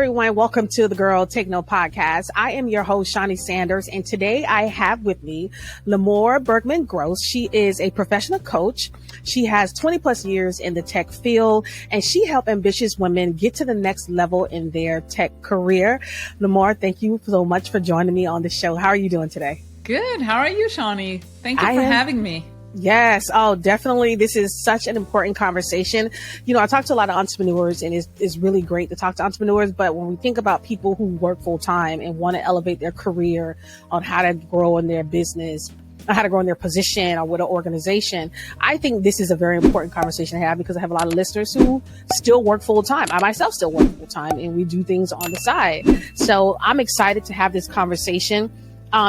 everyone. Welcome to the Girl Take No podcast. I am your host, Shawnee Sanders, and today I have with me Limor Bergman Gross. She is a professional coach. She has 20 plus years in the tech field, and she helps ambitious women get to the next level in their tech career. Limor, thank you so much for joining me on the show. How are you doing today? Good. How are you, Shawnee? Thank you for having me. Yes. Oh, definitely. This is such an important conversation. You know, I talk to a lot of entrepreneurs, and it's really great to talk to entrepreneurs. But when we think about people who work full time and want to elevate their career on how to grow in their business, or how to grow in their position or with an organization, I think this is a very important conversation to have because I have a lot of listeners who still work full time. I myself still work full time, and we do things on the side. So I'm excited to have this conversation.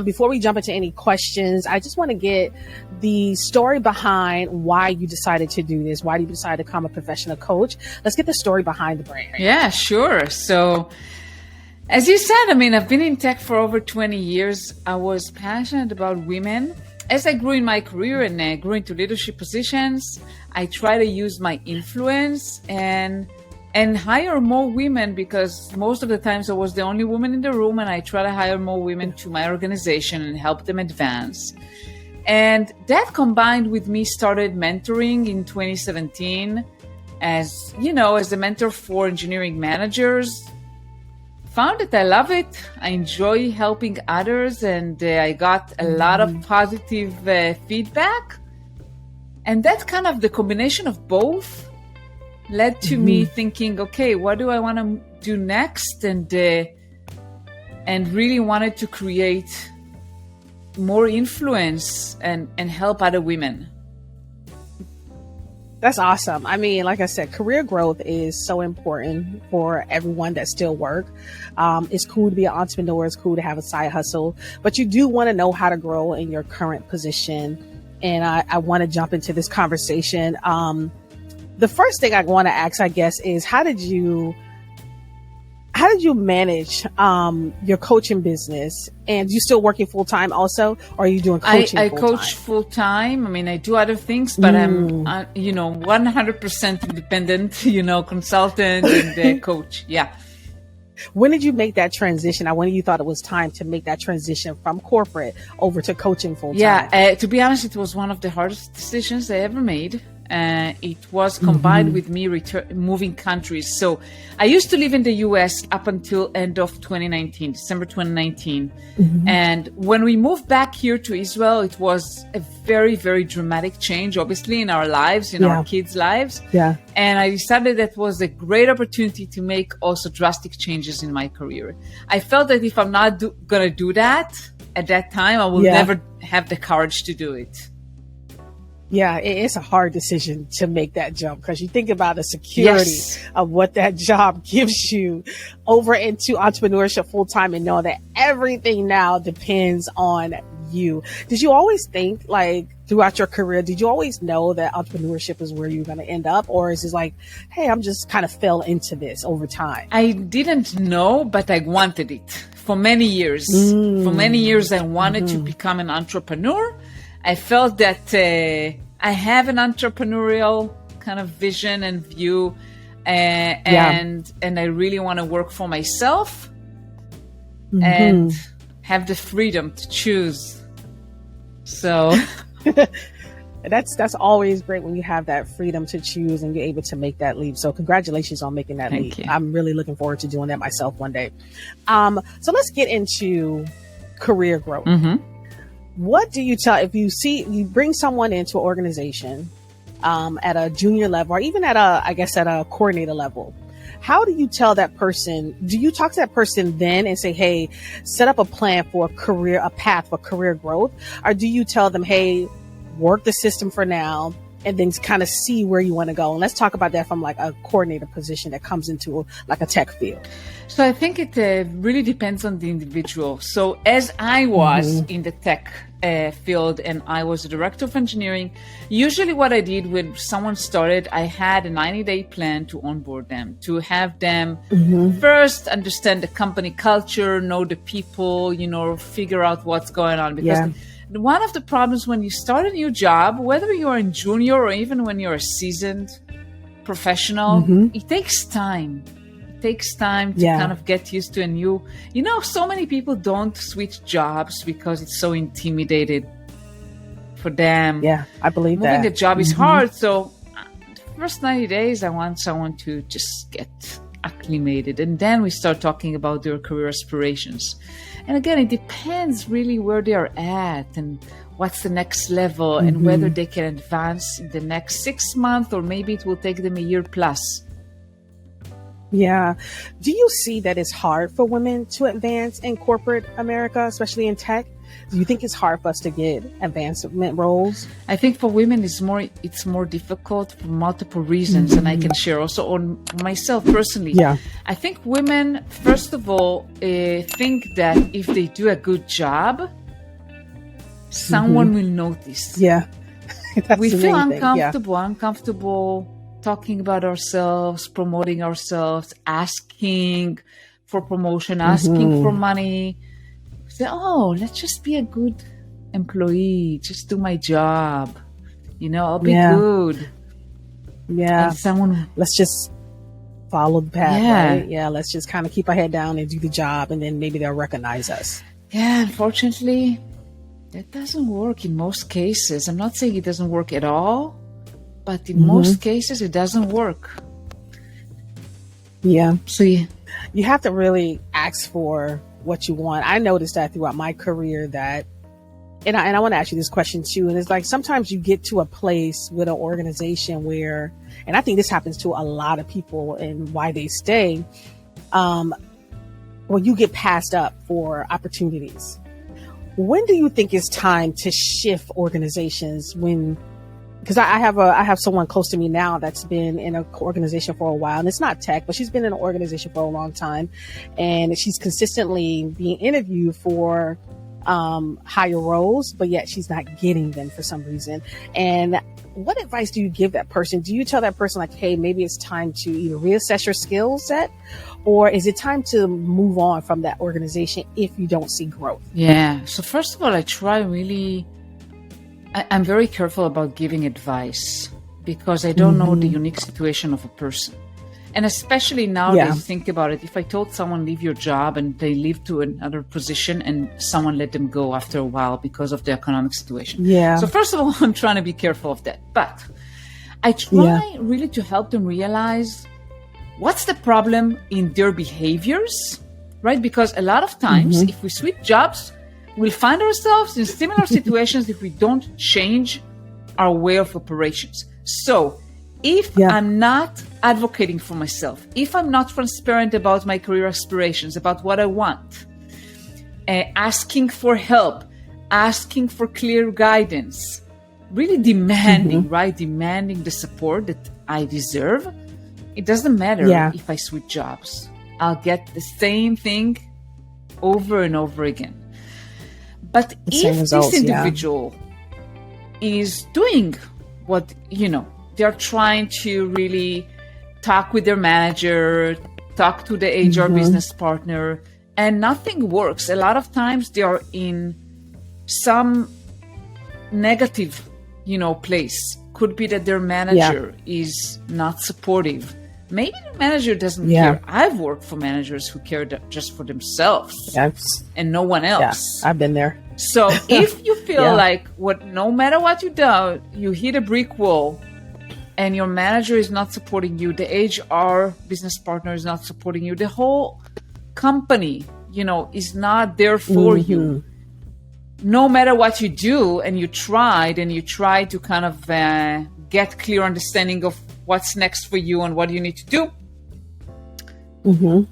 Before we jump into any questions, I just want to get the story behind why you decided to do this. Why did you decide to become a professional coach? Let's get the story behind the brand. Yeah, sure. So as you said, I've been in tech for over 20 years. I was passionate about women. As I grew in my career and grew into leadership positions, I try to use my influence and hire more women, because most of the times I was the only woman in the room, and I try to hire more women to my organization and help them advance. And that combined with me started mentoring in 2017 as a mentor for engineering managers. Found that I love it. I enjoy helping others, and I got a lot of positive feedback. And that kind of the combination of both led to me thinking, okay, what do I want to do next? And really wanted to create more influence and help other women. That's awesome. I mean, like I said, career growth is so important for everyone that still work. It's cool to be an entrepreneur. It's cool to have a side hustle, but you do want to know how to grow in your current position. And I want to jump into this conversation. The first thing I want to ask, I guess, is how did you manage your coaching business? And you still working full time also, or are you doing coaching? I coach full time. I do other things, but I'm 100% independent, consultant and coach. Yeah. When did you make that transition? When you thought it was time to make that transition from corporate over to coaching full time? Yeah, to be honest, it was one of the hardest decisions I ever made. It was combined with me moving countries. So I used to live in the US up until end of 2019, December 2019. And when we moved back here to Israel, it was a very, very dramatic change, obviously, in our lives, in our kids' lives. Yeah. And I decided that was a great opportunity to make also drastic changes in my career. I felt that if I'm not going to do that at that time, I will never have the courage to do it. Yeah, it's a hard decision to make that jump, because you think about the security of what that job gives you over into entrepreneurship full time, and know that everything now depends on you. Did you always think, like, throughout your career, did you always know that entrepreneurship is where you're going to end up? Or is it like, hey, I'm just kind of fell into this over time? I didn't know, but I wanted it for many years. For many years, I wanted to become an entrepreneur. I felt that I have an entrepreneurial kind of vision and view, and I really want to work for myself and have the freedom to choose. So that's always great when you have that freedom to choose and you're able to make that leap. So congratulations on making that leap. You. I'm really looking forward to doing that myself one day. So let's get into career growth. What do you tell if you bring someone into an organization at a junior level, or even at a coordinator level? How do you tell that person? Do you talk to that person then and say, hey, set up a plan for a path for career growth? Or do you tell them, hey, work the system for now and then kind of see where you want to go? And let's talk about that from like a coordinator position that comes into like a tech field. So I think it really depends on the individual. So as I was in the tech field and I was the director of engineering, usually what I did when someone started, I had a 90-day plan to onboard them, to have them first understand the company culture, know the people, figure out what's going on. Because one of the problems when you start a new job, whether you're a junior or even when you're a seasoned professional, it takes time. It takes time to kind of get used to a new, so many people don't switch jobs because it's so intimidated for them. Yeah, I believe moving that. the job is hard. So the first 90 days, I want someone to just get acclimated. And then we start talking about their career aspirations. And again, it depends really where they are at and what's the next level and whether they can advance in the next 6 months or maybe it will take them a year plus. Yeah. Do you see that it's hard for women to advance in corporate America, especially in tech? Do you think it's hard for us to get advancement roles? I think for women it's more difficult for multiple reasons, and I can share also on myself personally. Yeah. I think women, first of all, think that if they do a good job, someone will notice. Yeah. We feel uncomfortable talking about ourselves, promoting ourselves, asking for promotion, asking for money. Say, let's just be a good employee, just do my job, I'll be good. Yeah. And let's just follow the path, right? Yeah, let's just kind of keep our head down and do the job, and then maybe they'll recognize us. Yeah, unfortunately, that doesn't work in most cases. I'm not saying it doesn't work at all, but in most cases, it doesn't work. Yeah. So you have to really ask for what you want. I noticed that throughout my career that, and I want to ask you this question too. And it's like, sometimes you get to a place with an organization where, and I think this happens to a lot of people and why they stay, where you get passed up for opportunities. When do you think it's time to shift organizations? Because I have someone close to me now that's been in an organization for a while, and it's not tech, but she's been in an organization for a long time, and she's consistently being interviewed for higher roles, but yet she's not getting them for some reason. And what advice do you give that person? Do you tell that person like, hey, maybe it's time to either reassess your skill set, or is it time to move on from that organization if you don't see growth? Yeah. So first of all, I'm very careful about giving advice because I don't know the unique situation of a person. And especially nowadays, think about it. If I told someone leave your job and they leave to another position and someone let them go after a while because of the economic situation. Yeah. So first of all, I'm trying to be careful of that. But I try really to help them realize what's the problem in their behaviors, right? Because a lot of times if we switch jobs, we'll find ourselves in similar situations if we don't change our way of operations. So if I'm not advocating for myself, if I'm not transparent about my career aspirations, about what I want, asking for help, asking for clear guidance, really demanding, right? Demanding the support that I deserve. It doesn't matter if I switch jobs. I'll get the same thing over and over again. But if this individual is doing what, they're trying to really talk with their manager, talk to the HR business partner, and nothing works. A lot of times they are in some negative, place. Could be that their manager is not supportive. Maybe the manager doesn't care. I've worked for managers who care just for themselves and no one else. Yeah, I've been there. So if you feel like no matter what you do, you hit a brick wall and your manager is not supporting you, the HR business partner is not supporting you, the whole company, is not there for you. No matter what you do and you try to kind of get clear understanding of what's next for you and what you need to do,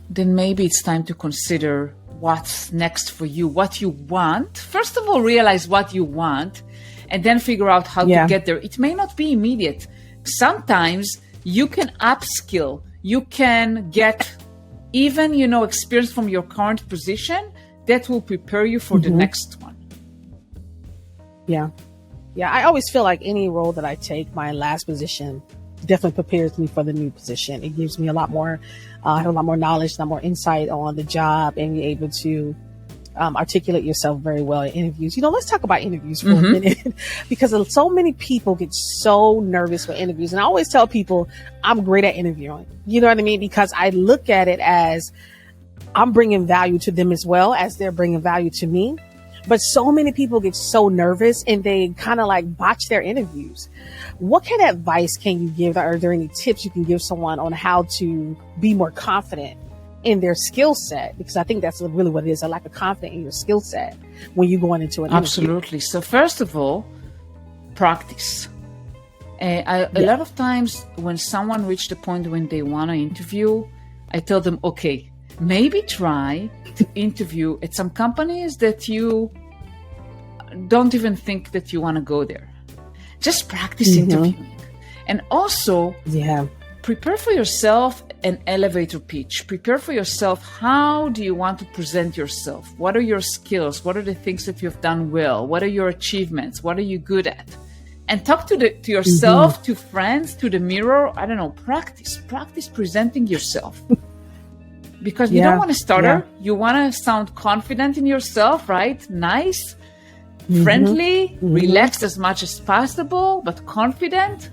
then maybe it's time to consider what's next for you, what you want. First of all, realize what you want and then figure out how to get there. It may not be immediate. Sometimes you can upskill. You can get even, experience from your current position that will prepare you for the next one. Yeah. Yeah. I always feel like any role that I take, my last position definitely prepares me for the new position. It gives me a lot more, I have a lot more knowledge, a lot more insight on the job, and be able to articulate yourself very well in interviews. Let's talk about interviews for a minute because so many people get so nervous for interviews. And I always tell people I'm great at interviewing. You know what I mean? Because I look at it as I'm bringing value to them as well as they're bringing value to me. But so many people get so nervous and they kind of like botch their interviews. What kind of advice can you give? Are there any tips you can give someone on how to be more confident in their skill set? Because I think that's really what it is, a lack of confidence in your skill set when you're going into an interview. Absolutely. So first of all, practice. A lot of times when someone reached the point when they want to interview, I tell them, okay, maybe try to interview at some companies that you don't even think that you want to go there. Just practice interviewing. And also prepare for yourself an elevator pitch. Prepare for yourself, how do you want to present yourself? What are your skills? What are the things that you've done well? What are your achievements? What are you good at? And talk to yourself, to friends, to the mirror. I don't know, practice presenting yourself. Because you don't want to stutter. You want to sound confident in yourself, right? Nice, friendly, relaxed as much as possible, but confident.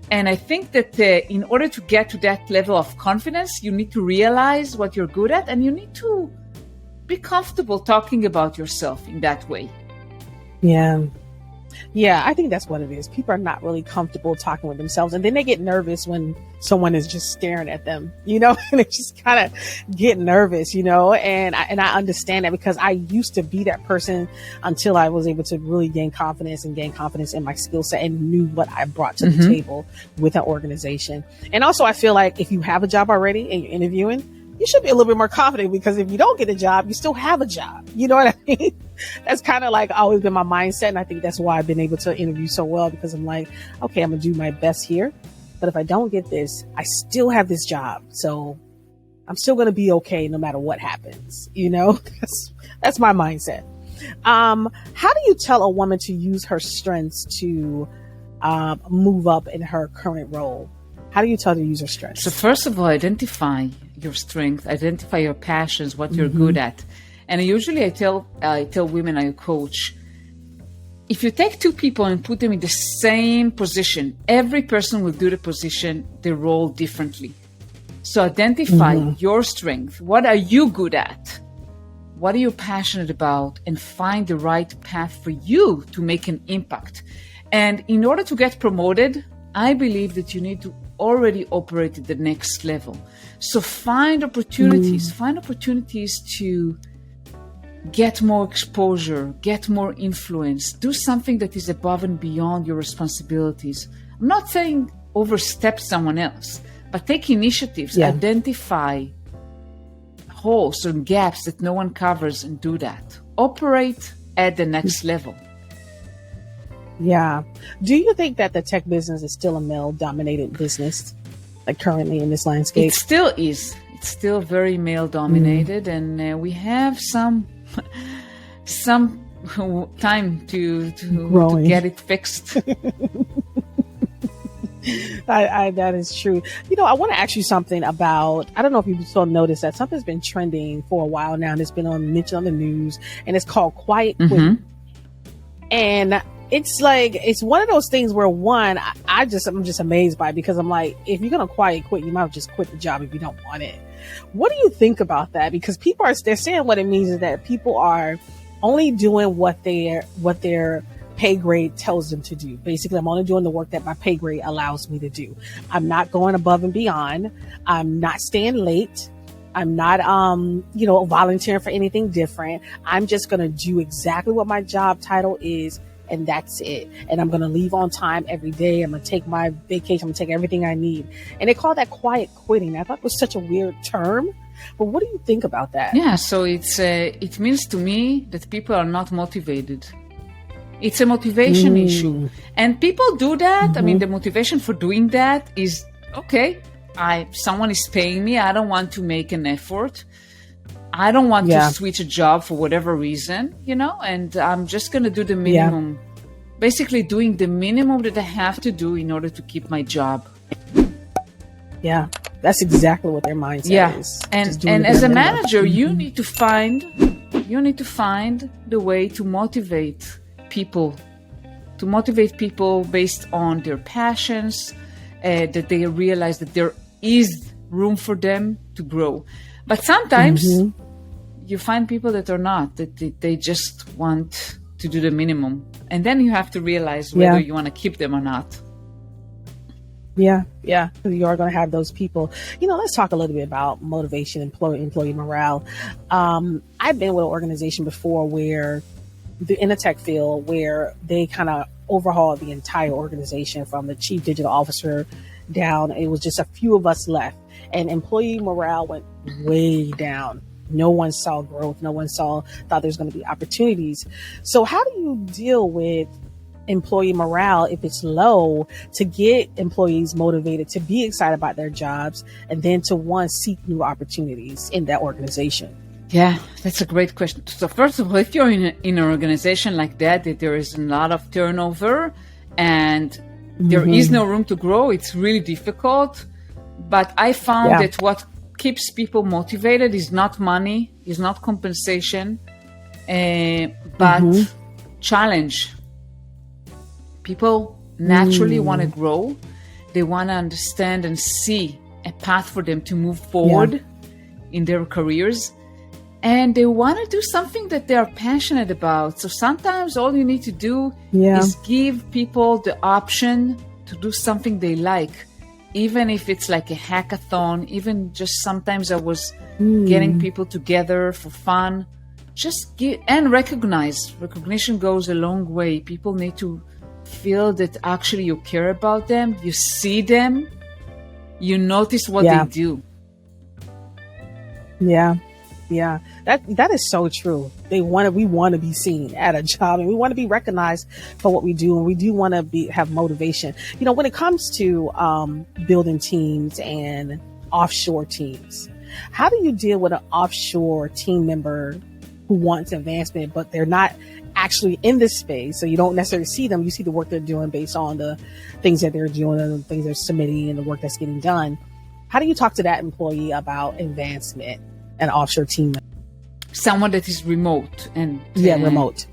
And I think that in order to get to that level of confidence, you need to realize what you're good at and you need to be comfortable talking about yourself in that way. Yeah, I think that's what it is. People are not really comfortable talking with themselves. And then they get nervous when someone is just staring at them, and they just kind of get nervous, and I understand that because I used to be that person until I was able to really gain confidence in my skill set and knew what I brought to the table with an organization. And also I feel like if you have a job already and you're interviewing, you should be a little bit more confident because if you don't get a job, you still have a job. You know what I mean? That's kind of like always been my mindset. And I think that's why I've been able to interview so well because I'm like, okay, I'm going to do my best here. But if I don't get this, I still have this job. So I'm still going to be okay no matter what happens. That's my mindset. How do you tell a woman to use her strengths to move up in her current role? How do you tell her to use her strengths? So first of all, identify your strength, identify your passions, what you're good at. And usually I tell women I coach, if you take two people and put them in the same position, every person will do the role differently. So identify your strength. What are you good at? What are you passionate about? And find the right path for you to make an impact. And in order to get promoted, I believe that you need to already operate at the next level. So find opportunities to get more exposure, get more influence, do something that is above and beyond your responsibilities. I'm not saying overstep someone else, but take initiatives, identify holes and gaps that no one covers and do that. Operate at the next level. Yeah. Do you think that the tech business is still a male-dominated business, like currently in this landscape? It still is. It's still very male-dominated, and we have some time to get it fixed. That is true. I want to ask you something about, I don't know if you still noticed that something's been trending for a while now, and it's been mentioned on the news, and it's called quiet quitting. And it's like, it's one of those things where I'm just amazed by it because I'm like, if you're going to quiet quit, you might just quit the job if you don't want it. What do you think about that? Because they're saying what it means is that people are only doing what their pay grade tells them to do. Basically, I'm only doing the work that my pay grade allows me to do. I'm not going above and beyond. I'm not staying late. I'm not, volunteering for anything different. I'm just going to do exactly what my job title is. And that's it. And I'm going to leave on time every day. I'm going to take my vacation. I'm going to take everything I need. And they call that quiet quitting. I thought it was such a weird term. But what do you think about that? Yeah, so it means to me that people are not motivated. It's a motivation issue. And people do that. I mean, the motivation for doing that is, okay, someone is paying me. I don't want to make an effort. I don't want to switch a job for whatever reason, and I'm just going to do the minimum, basically doing the minimum that I have to do in order to keep my job. Yeah, that's exactly what their mindset is. And as a manager, you need to find you need to find the way to motivate people based on their passions, that they realize that there is room for them to grow. But sometimes you find people that are not, that they just want to do the minimum. And then you have to realize whether you want to keep them or not. Yeah. You are going to have those people. Let's talk a little bit about motivation, employee morale. I've been with an organization before where in the tech field where they kind of overhauled the entire organization from the chief digital officer down. It was just a few of us left, and employee morale went way down. No one saw growth. No one thought there's going to be opportunities. So how do you deal with employee morale if it's low, to get employees motivated to be excited about their jobs and then to seek new opportunities in that organization? Yeah, that's a great question. So first of all, if you're in an organization like that there is a lot of turnover and there is no room to grow, it's really difficult. But I found that what keeps people motivated is not money, is not compensation, but challenge. People naturally want to grow. They want to understand and see a path for them to move forward in their careers. And they want to do something that they are passionate about. So sometimes all you need to do is give people the option to do something they like. Even if it's like a hackathon, even just sometimes I was getting people together for fun. Just give and recognize. Recognition goes a long way. People need to feel that actually you care about them. You see them. You notice what they do. Yeah, that is so true. We want to be seen at a job, and we want to be recognized for what we do, and we do want to have motivation. When it comes to building teams and offshore teams, how do you deal with an offshore team member who wants advancement, but they're not actually in this space? So you don't necessarily see them. You see the work they're doing based on the things that they're doing and the things they're submitting and the work that's getting done. How do you talk to that employee about advancement? An offshore team, someone that is remote and remote.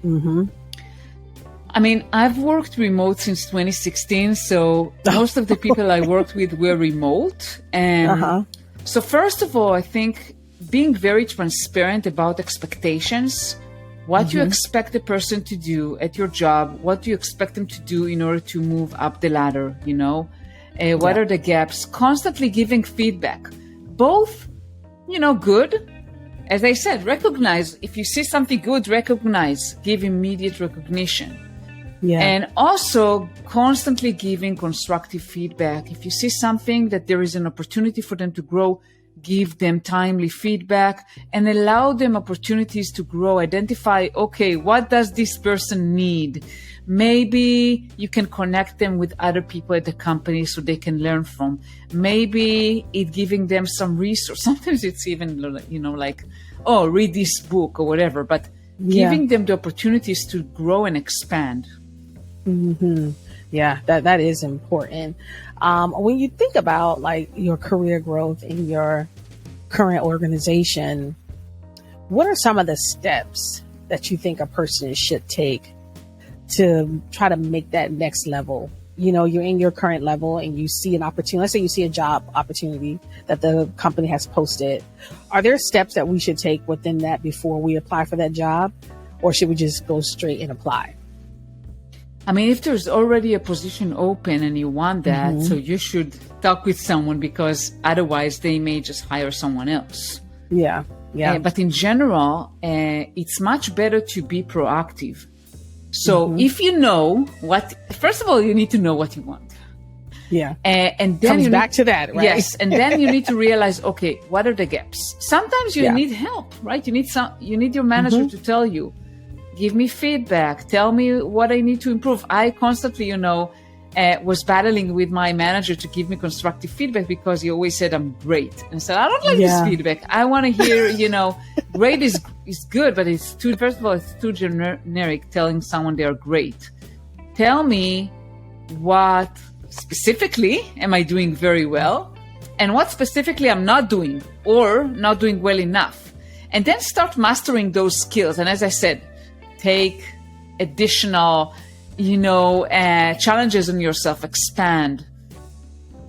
I mean, I've worked remote since 2016, so most of the people I worked with were remote. And so first of all, I think being very transparent about expectations, what you expect a person to do at your job, what do you expect them to do in order to move up the ladder, what are the gaps, constantly giving feedback, both good. As I said, recognize. If you see something good, recognize, give immediate recognition. And also constantly giving constructive feedback. If you see something that there is an opportunity for them to grow, give them timely feedback and allow them opportunities to grow. Identify, okay, what does this person need? Maybe you can connect them with other people at the company so they can learn from. Maybe it's giving them some resource. Sometimes it's even, like, oh, read this book or whatever, but giving them the opportunities to grow and expand. Yeah, that is important. When you think about like your career growth in your current organization, what are some of the steps that you think a person should take to try to make that next level? You're in your current level and you see an opportunity. Let's say you see a job opportunity that the company has posted. Are there steps that we should take within that before we apply for that job? Or should we just go straight and apply? I mean, if there's already a position open and you want that, so you should talk with someone, because otherwise they may just hire someone else. Yeah. But in general, it's much better to be proactive. So if you know first of all, you need to know what you want. Yeah. And then comes back to that, right? Yes. And then you need to realize, okay, what are the gaps? Sometimes you need help, right? You need your manager to tell you, give me feedback, tell me what I need to improve. I constantly, was battling with my manager to give me constructive feedback because he always said I'm great. And I said, I don't like this feedback. I want to hear, great is good, but it's first of all, it's too generic telling someone they are great. Tell me what specifically am I doing very well and what specifically I'm not doing or not doing well enough. and then start mastering those skills. And as I said, take additional, challenges on yourself, expand.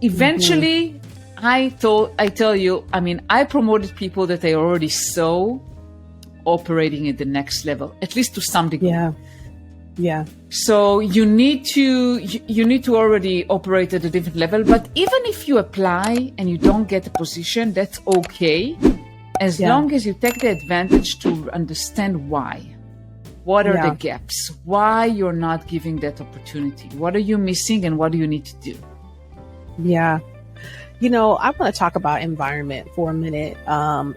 Eventually, I tell you, I promoted people that I already saw operating at the next level, at least to some degree. Yeah. So you need to already operate at a different level. But even if you apply and you don't get a position, that's okay, as long as you take the advantage to understand why. What are the gaps? Why you're not giving that opportunity? What are you missing, and what do you need to do? Yeah. I want to talk about environment for a minute,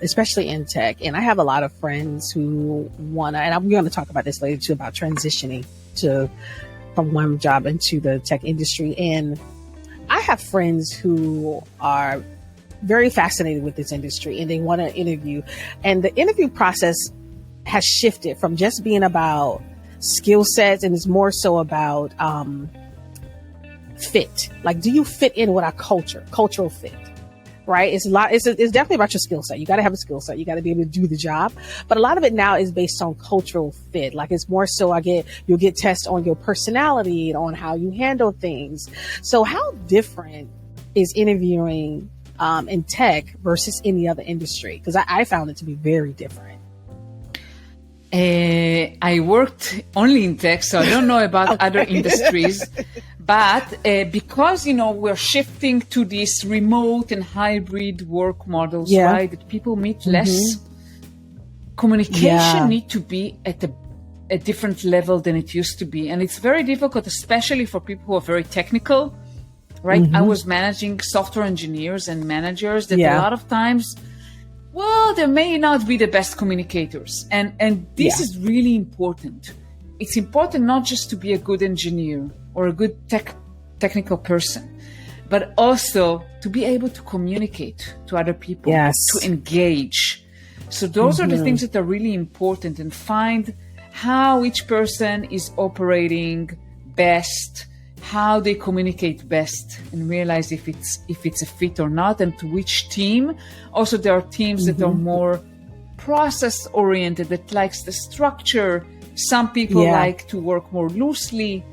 especially in tech. And I have a lot of friends who and I'm going to talk about this later too, about transitioning from one job into the tech industry. And I have friends who are very fascinated with this industry and they want to interview. And the interview process has shifted from just being about skill sets, and it's more so about, fit. Like, do you fit in with our cultural fit, right? It's definitely about your skill set. You got to have a skill set. You got to be able to do the job. But a lot of it now is based on cultural fit. Like, it's more so you'll get tests on your personality and on how you handle things. So how different is interviewing in tech versus any other industry? Because I found it to be very different. I worked only in tech, so I don't know about other industries. But because, we're shifting to these remote and hybrid work models, right, that people meet less, communication need to be at a different level than it used to be. And it's very difficult, especially for people who are very technical, right? I was managing software engineers and managers that a lot of times, they may not be the best communicators. And this is really important. It's important not just to be a good engineer or a good technical person, but also to be able to communicate to other people, to engage. So those are the things that are really important, and find how each person is operating best, how they communicate best, and realize if it's a fit or not, and to which team. Also, there are teams that are more process oriented, that likes the structure. Some people like to work more loosely,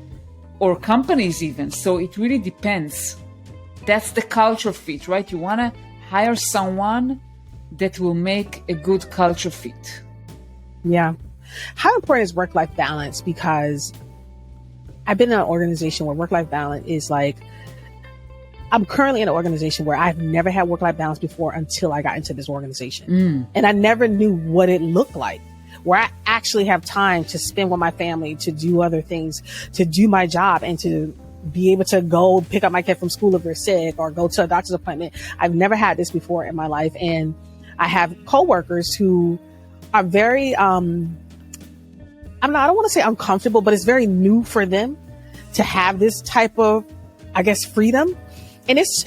or companies even. So it really depends. That's the culture fit, right? You want to hire someone that will make a good culture fit. Yeah. How important is work-life balance? Because I've been in an organization where work-life balance is like, I'm currently in an organization where I've never had work-life balance before until I got into this organization. And I never knew what it looked like, where I actually have time to spend with my family, to do other things, to do my job, and to be able to go pick up my kid from school if they're sick, or go to a doctor's appointment. I've never had this before in my life. And I have coworkers who are very, I don't want to say uncomfortable, but it's very new for them to have this type of, freedom. And it's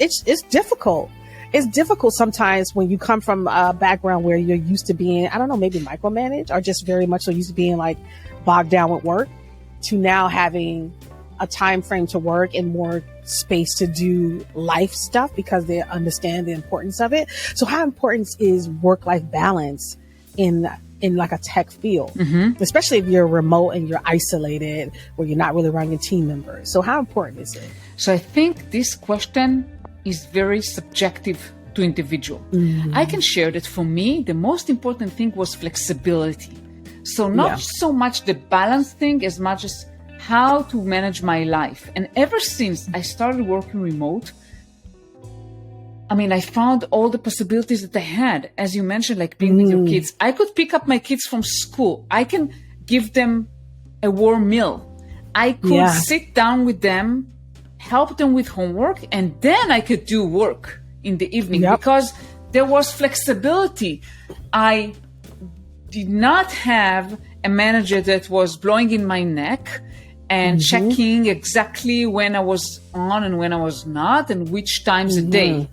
difficult. It's difficult sometimes when you come from a background where you're used to being, maybe micromanaged, or just very much so used to being like bogged down with work, to now having a time frame to work and more space to do life stuff because they understand the importance of it. So how important is work-life balance in like a tech field, especially if you're remote and you're isolated, where you're not really around your team members? So how important is it? So I think this question is very subjective to individual. I can share that for me, the most important thing was flexibility. So not so much the balance thing as much as how to manage my life. And ever since I started working remote, I found all the possibilities that I had. As you mentioned, like being with your kids. I could pick up my kids from school. I can give them a warm meal. I could sit down with them, help them with homework, and then I could do work in the evening because there was flexibility. I did not have a manager that was blowing in my neck and checking exactly when I was on and when I was not, and which times a day.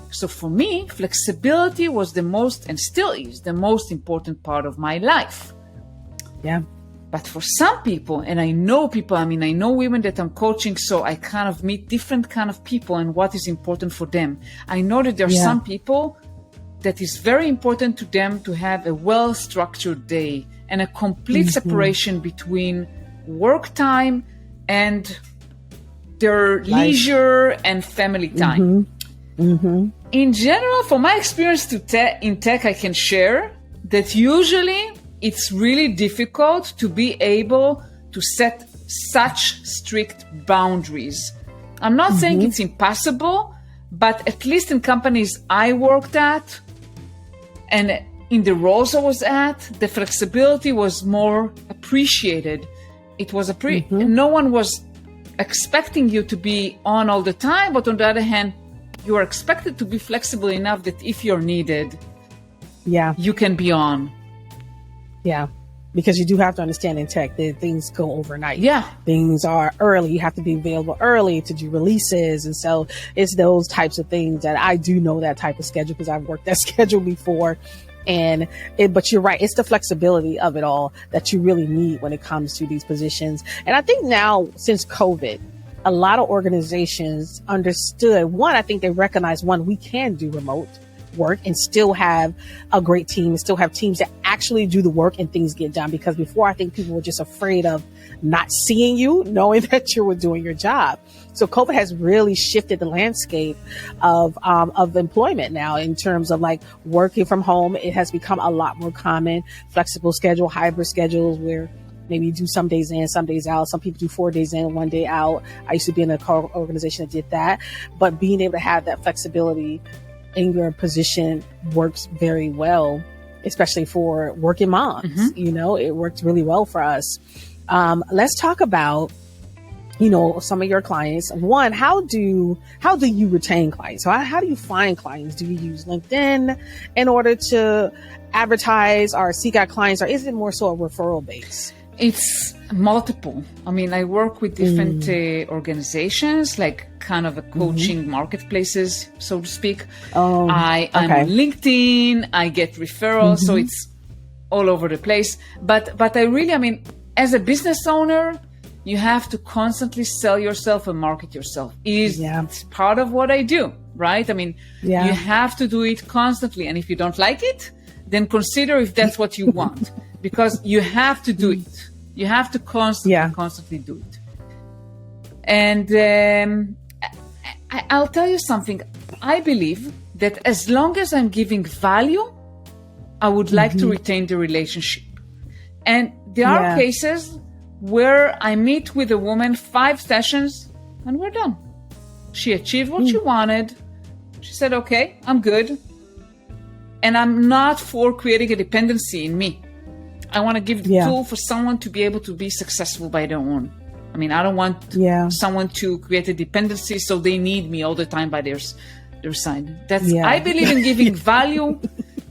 So for me, flexibility was the most, and still is, the most important part of my life. Yeah. But for some people, and I know people, I know women that I'm coaching, so I kind of meet different kind of people and what is important for them. I know that there are some people that it's very important to them to have a well-structured day and a complete separation between work time and their leisure and family time. In general, from my experience in tech, I can share that usually it's really difficult to be able to set such strict boundaries. I'm not saying it's impossible, but at least in companies I worked at and in the roles I was at, the flexibility was more appreciated. It was no one was expecting you to be on all the time, but on the other hand, you are expected to be flexible enough that if you're needed, you can be on. Yeah, because you do have to understand in tech that things go overnight. Yeah. Things are early. You have to be available early to do releases. And so it's those types of things that I do know that type of schedule because I've worked that schedule before. But you're right. It's the flexibility of it all that you really need when it comes to these positions. And I think now since COVID, a lot of organizations understood, I think they recognize, we can do remote work and still have a great team and still have teams that actually do the work and things get done. Because before, I think people were just afraid of not seeing you, knowing that you were doing your job. So COVID has really shifted the landscape of employment now in terms of like working from home. It has become a lot more common, flexible schedule, hybrid schedules where maybe you do some days in, some days out. Some people do 4 days in, 1 day out. I used to be in a organization that did that. But being able to have that flexibility in your position works very well, especially for working moms. It worked really well for us. Let's talk about, some of your clients. One, how do you retain clients? So how do you find clients? Do you use LinkedIn in order to advertise or seek out clients, or is it more so a referral base? It's multiple. I mean, I work with different organizations, like kind of a coaching marketplaces, so to speak. I'm on LinkedIn, I get referrals, so it's all over the place. But I really, as a business owner, you have to constantly sell yourself and market yourself. It's part of what I do, right? You have to do it constantly. And if you don't like it, then consider if that's what you want. Because you have to do it. You have to constantly do it. And I'll tell you something. I believe that as long as I'm giving value, I would like to retain the relationship. And there are cases where I meet with a woman 5 sessions and we're done. She achieved what she wanted. She said, okay, I'm good. And I'm not for creating a dependency in me. I want to give the tool for someone to be able to be successful by their own. I don't want someone to create a dependency so they need me all the time by their side. I believe in giving value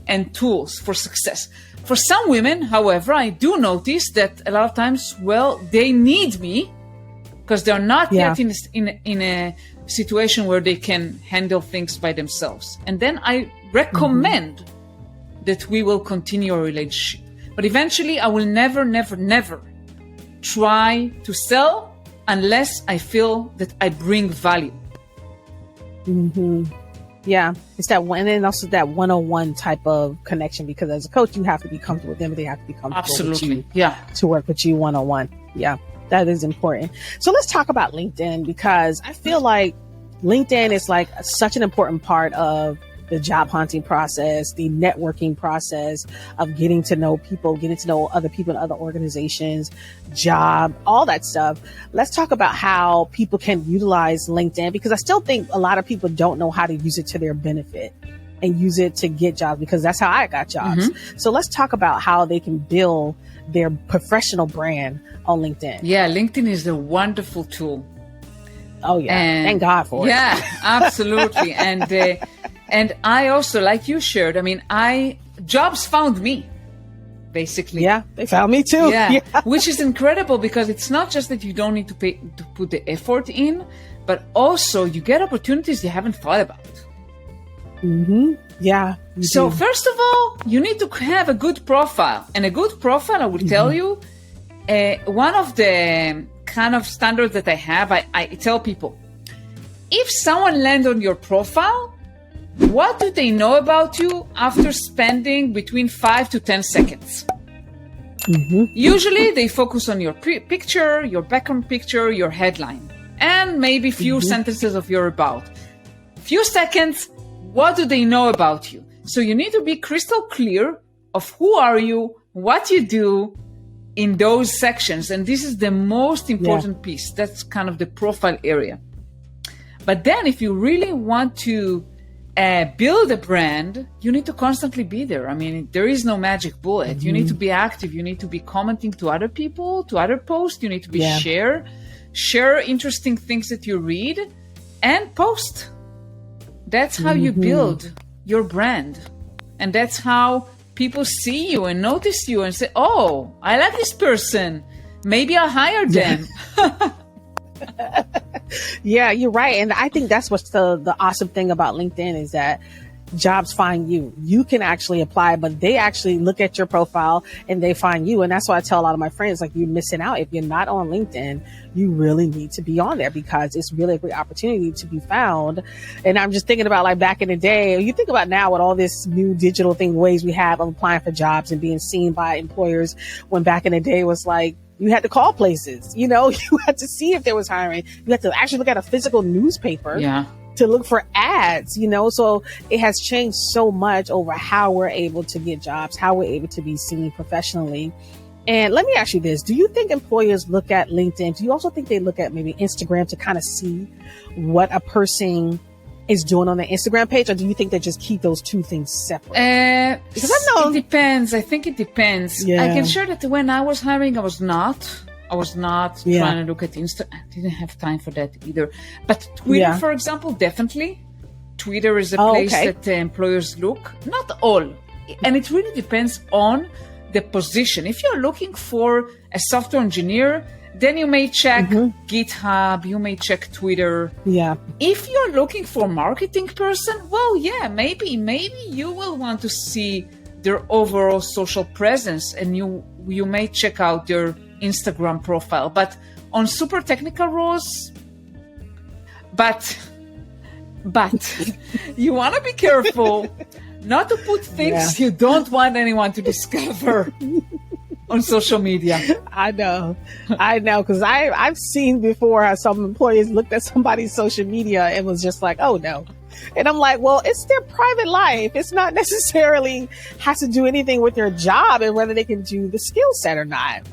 and tools for success. For some women, however, I do notice that a lot of times, they need me because they're not yet in a situation where they can handle things by themselves. And then I recommend that we will continue our relationship. But eventually, I will never, never, never try to sell unless I feel that I bring value. Yeah, it's that one, and also that one-on-one type of connection. Because as a coach, you have to be comfortable with them, and they have to be comfortable with you. To work with you one-on-one. Yeah, that is important. So let's talk about LinkedIn, because I feel like LinkedIn is like such an important part of the job hunting process, the networking process of getting to know people, getting to know other people in other organizations, job, all that stuff. Let's talk about how people can utilize LinkedIn, because I still think a lot of people don't know how to use it to their benefit and use it to get jobs, because that's how I got jobs. So let's talk about how they can build their professional brand on LinkedIn. Yeah, LinkedIn is a wonderful tool. Oh yeah, thank God for it. Yeah, absolutely. And I also, like you shared, jobs found me, basically. Yeah, they found me too. Yeah. Which is incredible, because it's not just that you don't need to put the effort in, but also you get opportunities you haven't thought about. Yeah. So first of all, you need to have a good profile. And a good profile, I will tell you, one of the kind of standards that I have, I tell people, if someone lands on your profile, What do they know about you after spending between 5 to 10 seconds? Usually they focus on your picture, your background picture, your headline, and maybe few sentences of your about. Few seconds, what do they know about you? So you need to be crystal clear of who are you, what you do in those sections. And this is the most important piece. That's kind of the profile area. But then if you really want to build a brand, you need to constantly be there. I mean, there is no magic bullet. You need to be active. You need to be commenting to other people, to other posts. You need to be share interesting things that you read and post. That's how you build your brand. And that's how people see you and notice you and say, oh, I like this person. Maybe I'll hire them. Yeah, you're right. And I think that's what's the awesome thing about LinkedIn is that jobs find you. You can actually apply, but they actually look at your profile and they find you. And that's why I tell a lot of my friends, like, you're missing out. If you're not on LinkedIn, you really need to be on there because it's really a great opportunity to be found. And I'm just thinking about like back in the day, you think about now with all this new digital ways we have of applying for jobs and being seen by employers, when back in the day was like, you had to call places, you had to see if there was hiring. You had to actually look at a physical newspaper to look for ads, so it has changed so much over how we're able to get jobs, how we're able to be seen professionally. And let me ask you this. Do you think employers look at LinkedIn? Do you also think they look at maybe Instagram to kind of see what a person is doing on their Instagram page? Or do you think they just keep those two things separate? Because I know it depends. I think it depends. I can share that when I was hiring, I was not trying to look at Insta. I didn't have time for that either. But Twitter, for example, definitely. Twitter is a place that employers look. Not all. And it really depends on the position. If you're looking for a software engineer, then you may check GitHub, you may check Twitter. If you're looking for a marketing person, well, maybe you will want to see their overall social presence and you may check out their Instagram profile. But on super technical roles, but you want to be careful not to put things you don't want anyone to discover on social media. I know, because I've seen before how some employees looked at somebody's social media and was just like, oh no. And I'm like, well, it's their private life. It's not necessarily has to do anything with their job and whether they can do the skill set or not.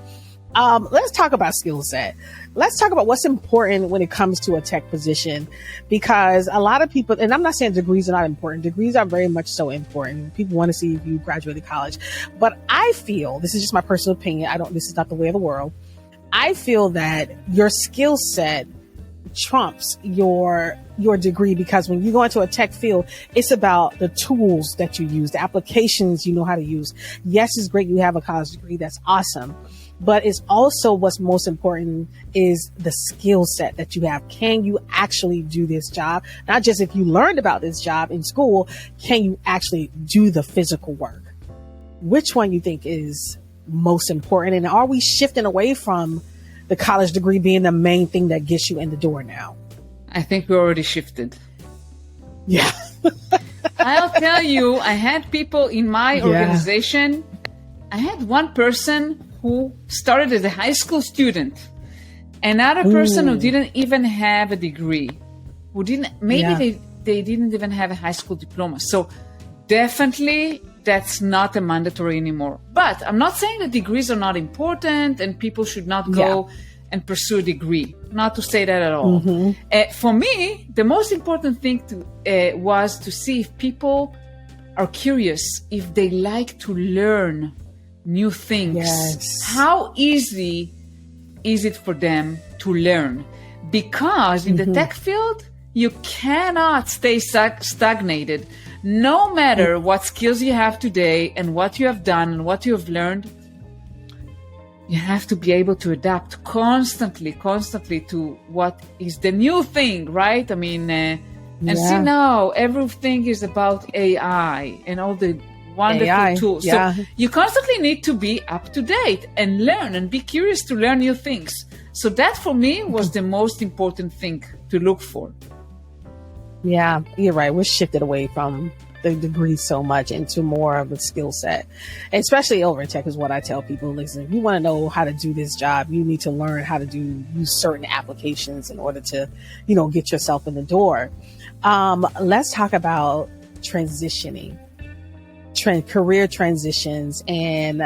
Let's talk about skill set. Let's talk about what's important when it comes to a tech position, because a lot of people, and I'm not saying degrees are not important. Degrees are very much so important. People want to see if you graduated college, but I feel, this is just my personal opinion. This is not the way of the world. I feel that your skill set trumps your degree, because when you go into a tech field, it's about the tools that you use, the applications you know how to use. Yes, it's great you have a college degree. That's awesome. But it's also what's most important is the skill set that you have. Can you actually do this job? Not just if you learned about this job in school, can you actually do the physical work? Which one you think is most important? And are we shifting away from the college degree being the main thing that gets you in the door now? I think we already shifted. Yeah. I'll tell you, I had people in my organization. I had one person who started as a high school student, another person who didn't even have a degree, who didn't, maybe they didn't even have a high school diploma. So definitely that's not a mandatory anymore. But I'm not saying that degrees are not important and people should not go and pursue a degree. Not to say that at all. For me, the most important thing was to see if people are curious, if they like to learn new things. How easy is it for them to learn? Because in the tech field, you cannot stay stagnated. No matter what skills you have today and what you have done and what you have learned, you have to be able to adapt constantly to what is the new thing, right? I mean, and see now everything is about AI and all the wonderful tools. So you constantly need to be up to date and learn and be curious to learn new things. So that for me was the most important thing to look for. Yeah, you're right. We're shifted away from the degree so much into more of a skill set, especially over in tech is what I tell people. Listen, if you want to know how to do this job, you need to learn how to use certain applications in order to, get yourself in the door. Let's talk about transitioning, career transitions. And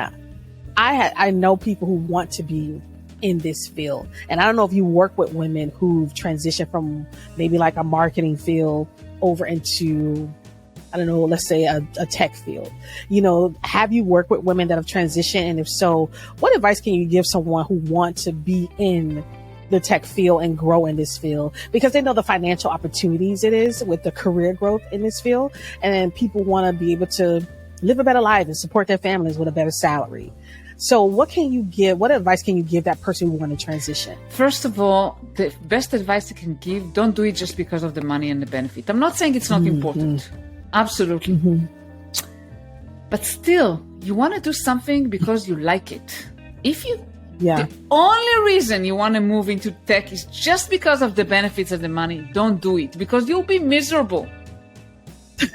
I know people who want to be in this field. And I don't know if you work with women who've transitioned from maybe like a marketing field over into, I don't know, let's say a tech field. Have you worked with women that have transitioned? And if so, what advice can you give someone who wants to be in the tech field and grow in this field? Because they know the financial opportunities it is with the career growth in this field. And then people want to be able to live a better life and support their families with a better salary. So what advice can you give that person who want to transition? First of all, the best advice I can give, don't do it just because of the money and the benefit. I'm not saying it's not important. Absolutely. But still, you want to do something because you like it. The only reason you want to move into tech is just because of the benefits and the money, don't do it, because you'll be miserable.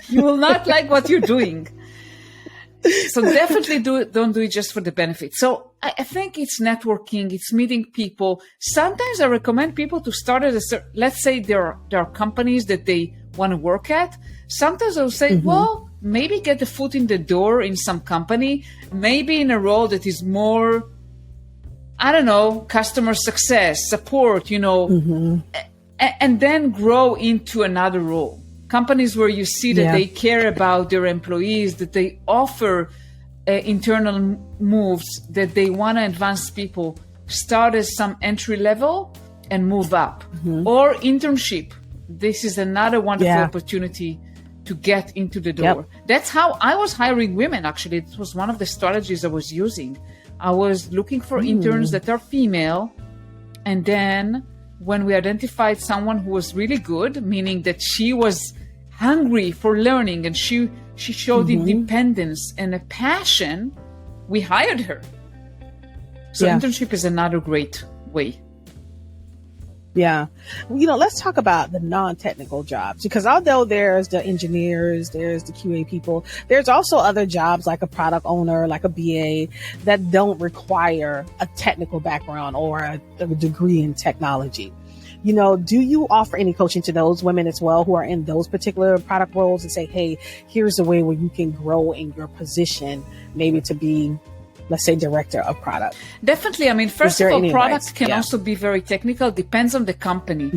You will not like what you're doing. So definitely don't do it just for the benefit. So I think it's networking, it's meeting people. Sometimes I recommend people to start let's say there are companies that they want to work at. Sometimes I'll say, well, maybe get the foot in the door in some company, maybe in a role that is more, I don't know, customer success, support, and then grow into another role. Companies where you see that they care about their employees, that they offer internal moves, that they want to advance people, start as some entry level and move up. Or internship. This is another wonderful opportunity to get into the door. That's how I was hiring women, actually. It was one of the strategies I was using. I was looking for interns that are female, and then when we identified someone who was really good, meaning that she was hungry for learning and she showed independence and a passion, we hired her. So internship is another great way. Yeah. Let's talk about the non-technical jobs, because although there's the engineers, there's the QA people, there's also other jobs like a product owner, like a BA, that don't require a technical background or a degree in technology. Do you offer any coaching to those women as well who are in those particular product roles and say, hey, here's a way where you can grow in your position, maybe to be, let's say, director of product? Definitely. I mean, first of all, product can also be very technical, depends on the company.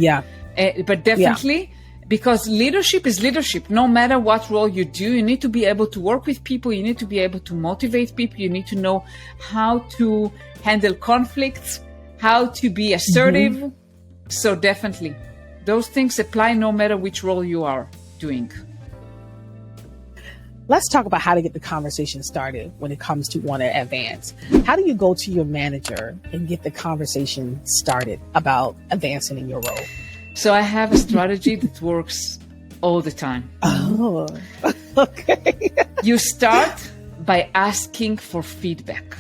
But definitely, because leadership is leadership. No matter what role you do, you need to be able to work with people. You need to be able to motivate people. You need to know how to handle conflicts, how to be assertive. So definitely, those things apply no matter which role you are doing. Let's talk about how to get the conversation started when it comes to want to advance. How do you go to your manager and get the conversation started about advancing in your role? So I have a strategy that works all the time. Oh, okay. You start by asking for feedback.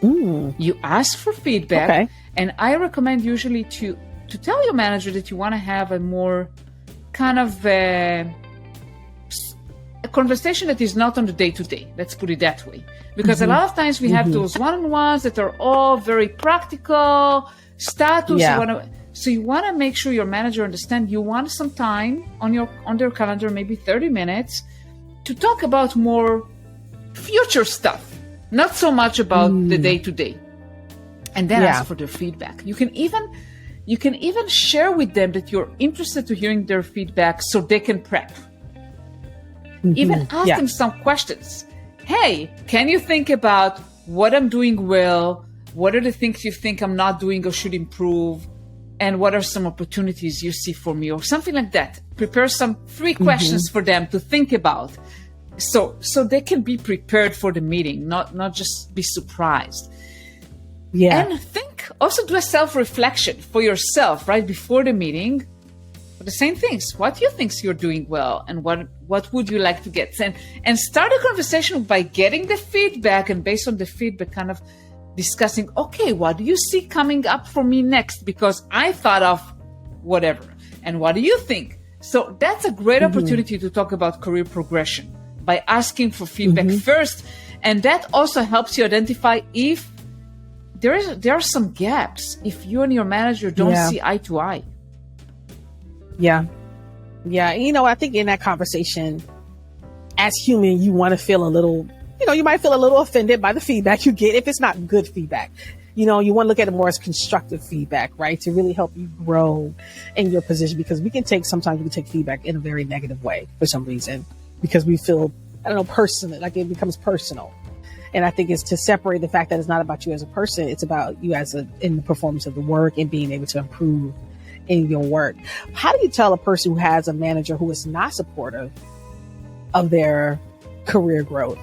You ask for feedback, and I recommend usually to tell your manager that you want to have a more kind of a conversation that is not on the day-to-day. Let's put it that way. Because a lot of times we have those one-on-ones that are all very practical, status. So you want to make sure your manager understands you want some time on their calendar, maybe 30 minutes, to talk about more future stuff. Not so much about the day-to-day. And then ask for their feedback. You can even share with them that you're interested to hearing their feedback so they can prep. Even ask them some questions. Hey, can you think about what I'm doing well? What are the things you think I'm not doing or should improve? And what are some opportunities you see for me, or something like that? Prepare some 3 questions for them to think about. So they can be prepared for the meeting, not just be surprised. And also do a self-reflection for yourself right before the meeting. The same things. What you think you're doing well, and what would you like to get? And start a conversation by getting the feedback, and based on the feedback, kind of discussing, okay, what do you see coming up for me next? Because I thought of whatever. And what do you think? So that's a great opportunity to talk about career progression by asking for feedback first. And that also helps you identify if there are some gaps, if you and your manager don't see eye to eye. Yeah. Yeah. I think in that conversation, as human, you want to feel a little, you might feel a little offended by the feedback you get if it's not good feedback. You want to look at it more as constructive feedback, right? To really help you grow in your position, because sometimes we can take feedback in a very negative way for some reason, because we feel, personal, like it becomes personal. And I think it's to separate the fact that it's not about you as a person. It's about you in the performance of the work and being able to improve in your work. How do you tell a person who has a manager who is not supportive of their career growth?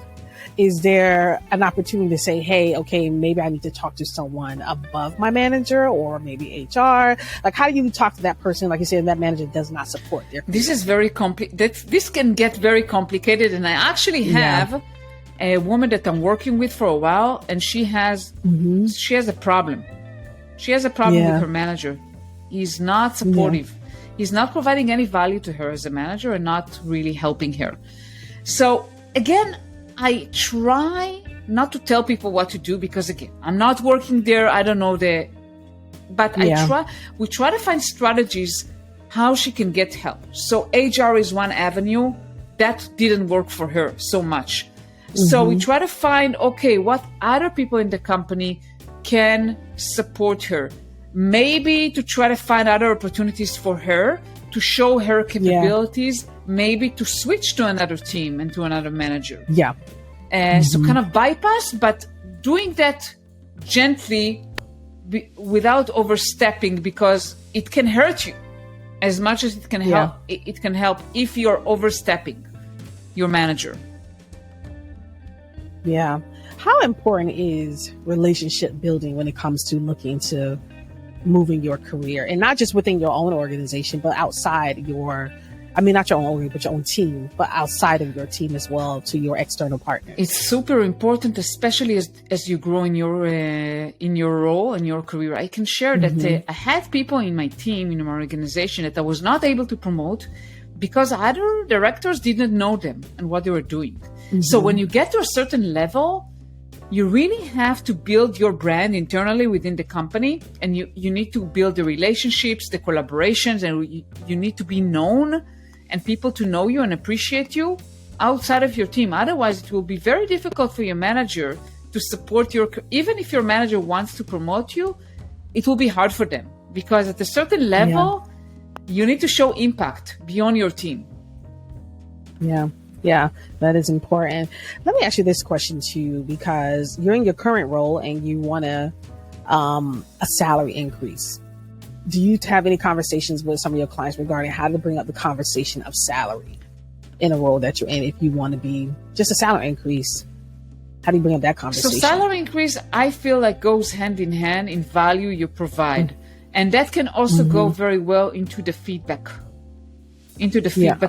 Is there an opportunity to say, hey, okay, maybe I need to talk to someone above my manager or maybe HR? Like, how do you talk to that person? Like you said, that manager does not support their career. This is very this can get very complicated. And I actually have a woman that I'm working with for a while, and she has a problem. She has a problem with her manager. He's not supportive. He's not providing any value to her as a manager and not really helping her. So again, I try not to tell people what to do, because again, I'm not working there. I don't know but we try to find strategies how she can get help. So HR is one avenue that didn't work for her so much. So we try to find, okay, what other people in the company can support her. Maybe to try to find other opportunities for her to show her capabilities, maybe to switch to another team and to another manager. Yeah. So kind of bypass, but doing that gently without overstepping, because it can hurt you as much as it can help. It can help if you're overstepping your manager. Yeah. How important is relationship building when it comes to looking to moving your career, and not just within your own organization, but outside not your own organization, but your own team, but outside of your team as well, to your external partners? It's super important, especially as you grow in your role and your career. I can share that I had people in my team, in my organization, that I was not able to promote because other directors didn't know them and what they were doing. So when you get to a certain level, you really have to build your brand internally within the company, and you need to build the relationships, the collaborations, and you need to be known and people to know you and appreciate you outside of your team. Otherwise, it will be very difficult for your manager to support even if your manager wants to promote you, it will be hard for them, because at a certain level, you need to show impact beyond your team. Yeah, that is important. Let me ask you this question too, because you're in your current role and you want a salary increase. Do you have any conversations with some of your clients regarding how to bring up the conversation of salary in a role that you're in? If you want to be just a salary increase, how do you bring up that conversation? So salary increase, I feel like goes hand in hand in value you provide. And that can also go very well into the feedback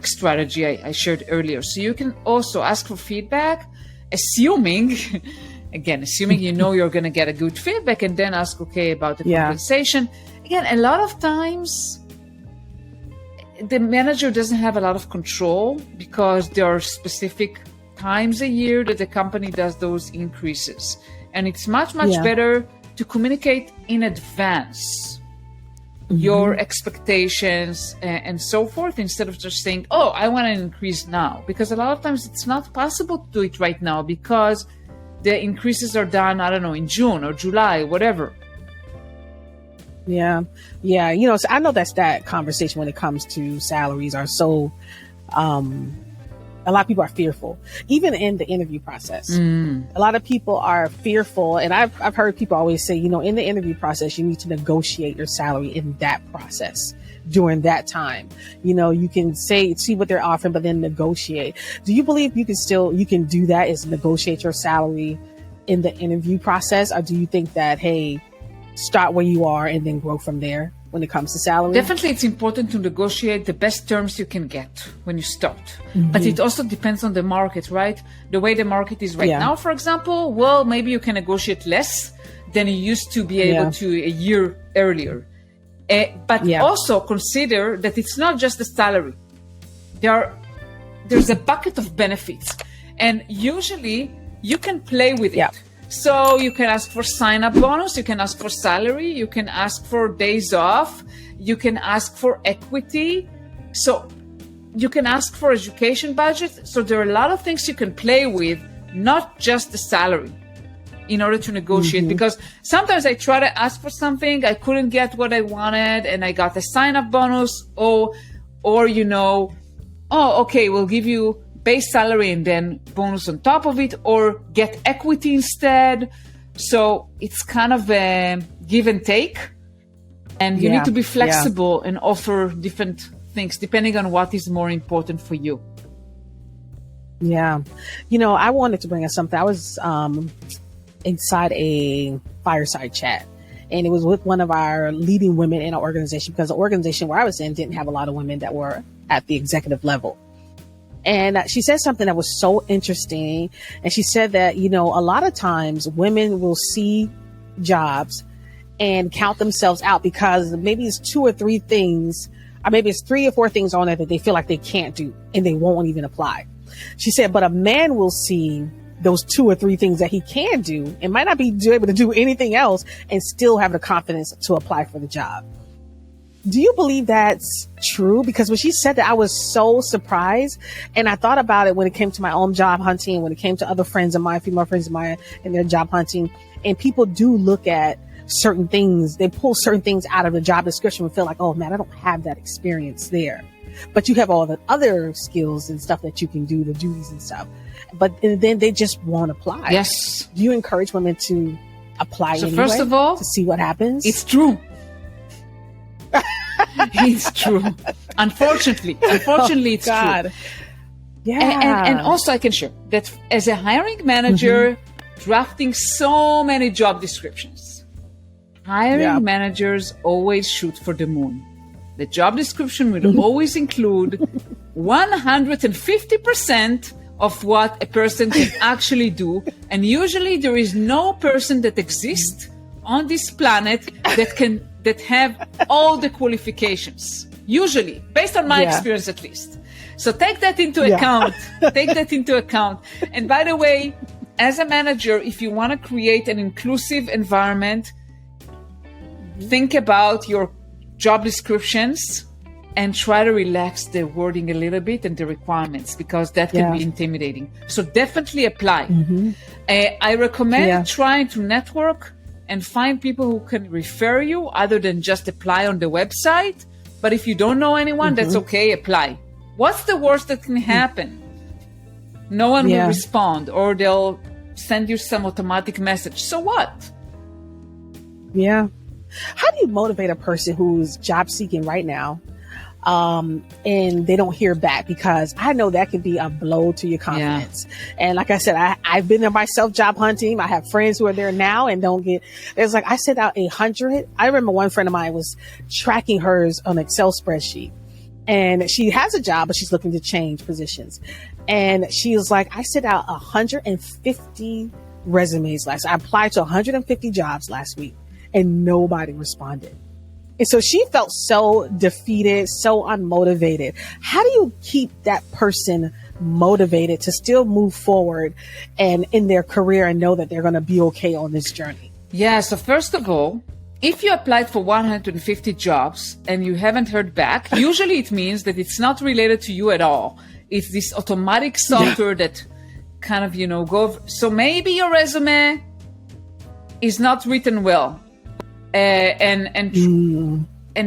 strategy I shared earlier. So you can also ask for feedback, assuming you're going to get a good feedback, and then ask, okay, about the compensation. Again, a lot of times the manager doesn't have a lot of control, because there are specific times a year that the company does those increases. And it's much better to communicate in advance your expectations and so forth, instead of just saying, oh, I want an increase now. Because a lot of times it's not possible to do it right now, because the increases are done, I don't know, in June or July, whatever. Yeah. So I know that conversation when it comes to salaries are so, a lot of people are fearful, even in the interview process. A lot of people are fearful. And I've heard people always say, in the interview process, you need to negotiate your salary in that process during that time. You can see what they're offering, but then negotiate. Do you believe you can do that, is negotiate your salary in the interview process? Or do you think that, hey, start where you are and then grow from there when it comes to salary? Definitely, it's important to negotiate the best terms you can get when you start. But it also depends on the market, right? The way the market is right now, for example, well, maybe you can negotiate less than you used to be able to a year earlier. But also consider that it's not just the salary. there's a bucket of benefits, and usually you can play with it. Yeah. So you can ask for sign-up bonus, you can ask for salary, you can ask for days off, you can ask for equity, so you can ask for education budget. So there are a lot of things you can play with, not just the salary, in order to negotiate. Because sometimes I try to ask for something, I couldn't get what I wanted, and I got a sign-up bonus, or okay, we'll give you base salary and then bonus on top of it, or get equity instead. So it's kind of a give and take, and you need to be flexible and offer different things depending on what is more important for you. Yeah. I wanted to bring up something. I was inside a fireside chat, and it was with one of our leading women in our organization, because the organization where I was in didn't have a lot of women that were at the executive level. And she said something that was so interesting. And she said that, a lot of times women will see jobs and count themselves out because maybe it's 2 or 3 things, or maybe it's 3 or 4 things on there that they feel like they can't do and they won't even apply. She said, but a man will see those 2 or 3 things that he can do and might not be able to do anything else and still have the confidence to apply for the job. Do you believe that's true? Because when she said that, I was so surprised. And I thought about it when it came to my own job hunting, when it came to other friends of mine, female friends of mine, and their job hunting. And people do look at certain things. They pull certain things out of the job description and feel like, oh man, I don't have that experience there. But you have all the other skills and stuff that you can do, the duties and stuff. But then they just won't apply. Yes. Do you encourage women to apply anyway? First of all, to see what happens? It's true. It's true. Unfortunately, it's true. Yeah. And also I can share that as a hiring manager, drafting so many job descriptions, hiring managers always shoot for the moon. The job description will always include 150% of what a person can actually do. And usually there is no person that exists on this planet that have all the qualifications, usually, based on my experience at least. So take that into account. Take that into account. And by the way, as a manager, if you want to create an inclusive environment, think about your job descriptions and try to relax the wording a little bit and the requirements, because that can be intimidating. So definitely apply. I recommend trying to network and find people who can refer you other than just apply on the website. But if you don't know anyone, that's okay, apply. What's the worst that can happen? No one will respond, or they'll send you some automatic message. So what? Yeah. How do you motivate a person who's job seeking right now, and they don't hear back? Because I know that can be a blow to your confidence. And like I said, I've been there myself, job hunting. I have friends who are there now and don't get, there's like, I sent out 100. I remember one friend of mine was tracking hers on an Excel spreadsheet, and she has a job, but she's looking to change positions. And she was like, I sent out 150 resumes last, I applied to 150 jobs last week and nobody responded. And so she felt so defeated, so unmotivated. How do you keep that person motivated to still move forward and in their career and know that they're going to be okay on this journey? Yeah. So first of all, if you applied for 150 jobs and you haven't heard back, usually it means that it's not related to you at all. It's this automatic software that kind of, so maybe your resume is not written well. And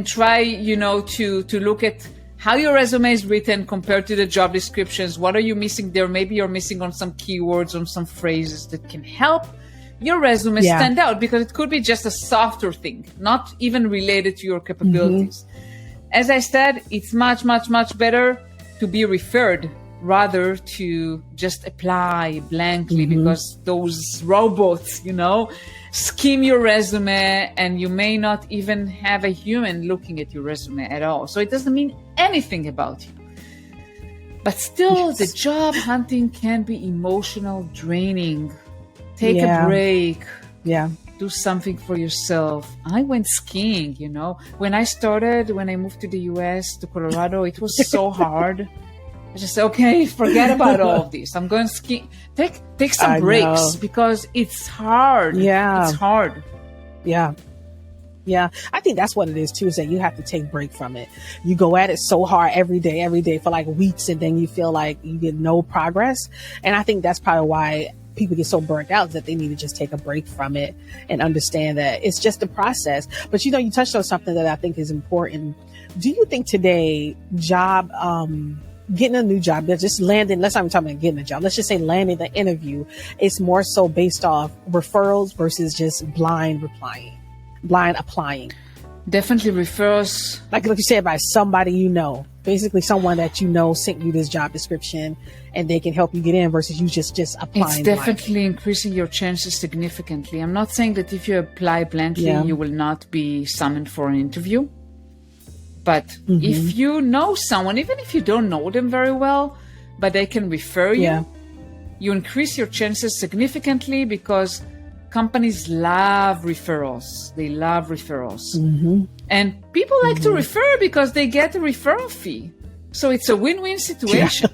try, to look at how your resume is written compared to the job descriptions. What are you missing there? Maybe you're missing on some keywords, on some phrases that can help your resume stand out, because it could be just a software thing, not even related to your capabilities. As I said, it's much, much, much better to be referred rather to just apply blankly, because those robots, skim your resume, and you may not even have a human looking at your resume at all. So it doesn't mean anything about you. But still, the job hunting can be emotional draining. Take a break. Do something for yourself. I went skiing, When I moved to the US, to Colorado, it was so hard. I just say, okay, forget about all of this. I'm going to ski. Take some breaks because it's hard. Yeah. It's hard. Yeah. Yeah. I think that's what it is too, is that you have to take a break from it. You go at it so hard every day for like weeks, and then you feel like you get no progress. And I think that's probably why people get so burnt out, is that they need to just take a break from it and understand that it's just a process. But you touched on something that I think is important. Do you think today getting a new job, just landing, let's not even talk about getting a job, let's just say landing the interview, is more so based off referrals versus just blind applying? Definitely referrals. Like you said, by somebody basically someone that sent you this job description and they can help you get in, versus you just applying. It's definitely increasing your chances significantly. I'm not saying that if you apply blindly, you will not be summoned for an interview. But if you know someone, even if you don't know them very well, but they can refer you, you increase your chances significantly, because companies love referrals. They love referrals. And people like to refer because they get a referral fee. So it's a win-win situation.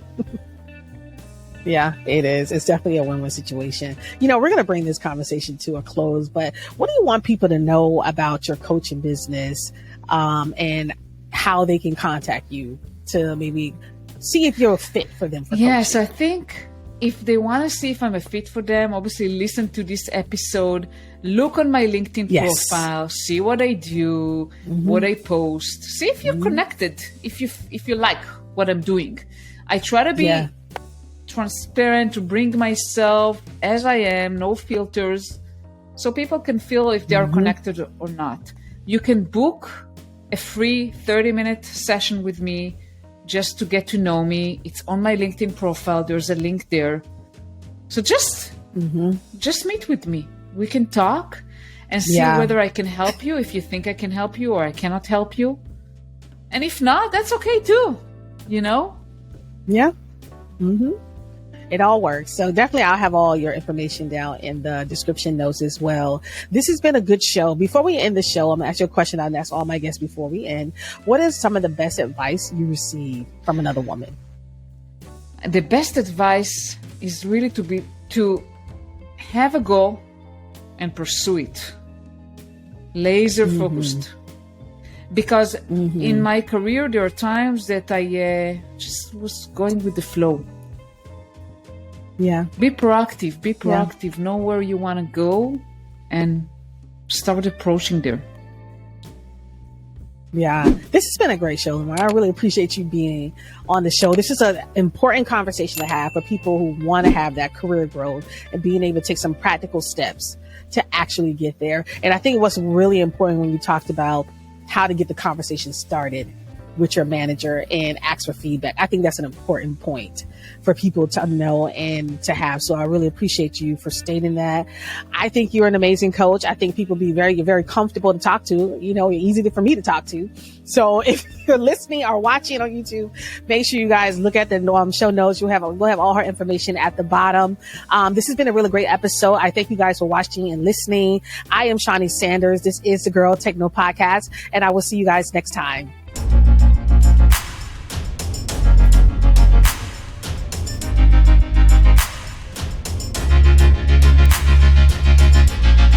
Yeah, it is. It's definitely a win-win situation. We're going to bring this conversation to a close, but what do you want people to know about your coaching business, and how they can contact you to maybe see if you're a fit for them? Yes, I think if they want to see if I'm a fit for them, obviously listen to this episode, look on my LinkedIn profile, see what I do, what I post, see if you're connected, if you like what I'm doing. I try to be transparent, to bring myself as I am, no filters, so people can feel if they are connected or not. You can book a free 30-minute session with me just to get to know me. It's on my LinkedIn profile. There's a link there. So just meet with me. We can talk and see whether I can help you, if you think I can help you or I cannot help you. And if not, that's okay too, Yeah. It all works. So definitely I'll have all your information down in the description notes as well. This has been a good show. Before we end the show, I'm going to ask you a question I ask all my guests before we end. What is some of the best advice you received from another woman? The best advice is really to have a goal and pursue it. Laser focused. Because in my career, there are times that I just was going with the flow. Yeah. Be proactive. Know where you want to go and start approaching there. Yeah. This has been a great show, Limor. I really appreciate you being on the show. This is an important conversation to have for people who want to have that career growth and being able to take some practical steps to actually get there. And I think what's really important when you talked about how to get the conversation started with your manager and ask for feedback. I think that's an important point for people to know and to have. So I really appreciate you for stating that. I think you're an amazing coach. I think people be very, very comfortable to talk to. You're easy for me to talk to. So if you're listening or watching on YouTube, make sure you guys look at the show notes. We'll have all her information at the bottom. This has been a really great episode. I thank you guys for watching and listening. I am Shawnee Sanders. This is the Girl Take No Podcast, and I will see you guys next time.